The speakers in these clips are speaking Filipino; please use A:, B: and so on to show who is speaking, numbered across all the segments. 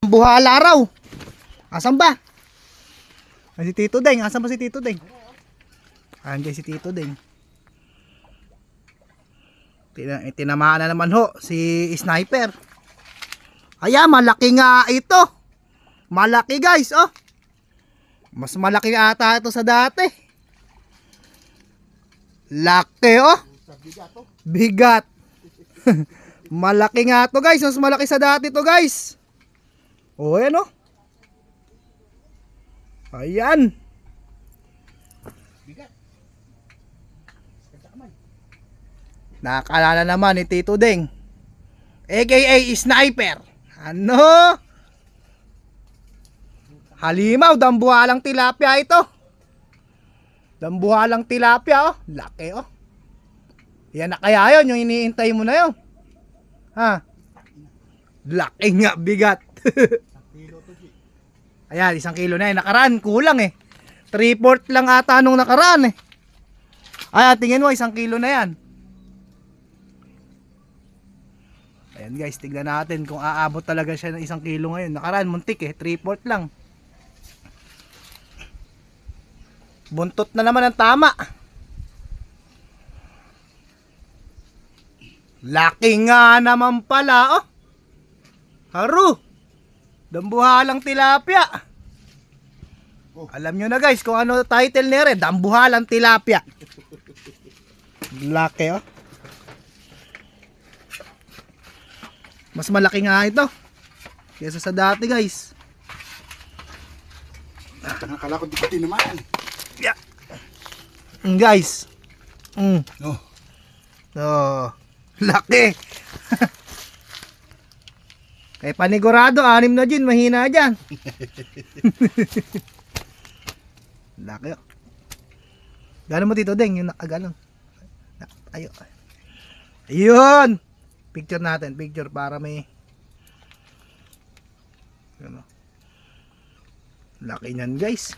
A: dambuhala raw. Asan ba? Ay, si Tito Deng. Asan ba si Tito Deng? Andiyan si Tito Deng. Tinamaan na naman ho si sniper. Ayan, malaki nga ito. Malaki guys, oh. Mas malaki ata ito sa dati. Laki, oh. Bigat. Malaki nga to guys. Mas malaki sa dati to guys. Oh, ayan, oh. Ayan. Nakaalala naman ni Tito Deng, aka Sniper. Ano? Halimaw, dambuhalang tilapia ito. Dambuhalang tilapia, oh. Laki, oh. Yan na kaya yun, yung iniintay mo na yun. Ha? Laki nga, bigat. Ayan, 1 kilo na yun. Nakaraan, kulang eh. 3/4 lang ata nung nakaraan eh. Ayan, tingin mo, 1 kilo na yan. Ayan guys, tignan natin kung aabot talaga siya ng 1 kilo ngayon. Nakaraan, muntik eh, 3/4 lang. Buntot na naman ang tama. Laki nga naman pala, oh. Haru. Dambuhalang tilapia. Alam nyo na guys kung ano title nere, dambuhalang tilapia. Laki, oh. Mas malaki nga ito kaysa sa dati guys.
B: Nakakala ko di ko tinamaan.
A: Yeah. Guys.
B: No.
A: Oh, laki. Kay panigurado 6 na dyan, mahina dyan. Laki, oh. Gano'n mo Tito Deng yung nakaganon. Ayo. Ayun. Picture natin, picture para may ano. Laki niyan guys.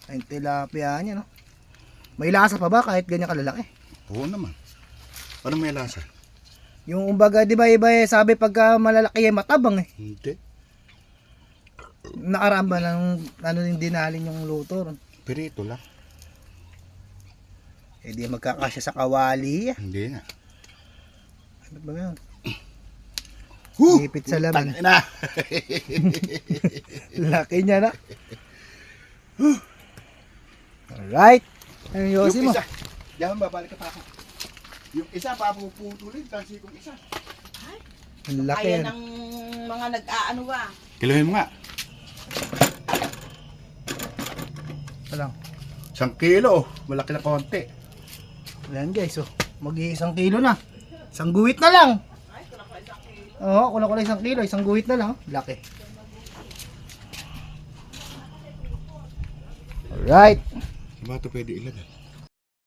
A: Ay tilapia niya, no. May lasa pa ba kahit ganyan kalalaki?
B: Oo naman. Ano may lasa?
A: Yung umbaga, di ba iba eh, sabi pagka malalaki ay matabang eh.
B: Hindi.
A: Nakaraan ba ng ano yung dinalin yung luto ron?
B: Pirito lang.
A: Eh di magkakasya sa kawali.
B: Hindi nga.
A: Ano ba yun?
B: Ipit
A: sa laman.
B: Na.
A: Laki niya na. Alright. Ano yung yosi mo?
B: Isa. Diyan babalik ka pa ako. Yung isa papuputulin, kasi kung isa.
A: Ang laki
C: Kaya
A: yan.
C: ng mga nag-aano ba?
B: Kilohin mo nga.
A: Walang.
B: 1 kilo. Malaki na konti.
A: Ayan guys, oh. Mag-1 kilo na. 1 guhit na lang. Oo, kulang 1 kilo. 1 guhit na lang. Laki. Alright.
B: Diba ito pwede ilagay?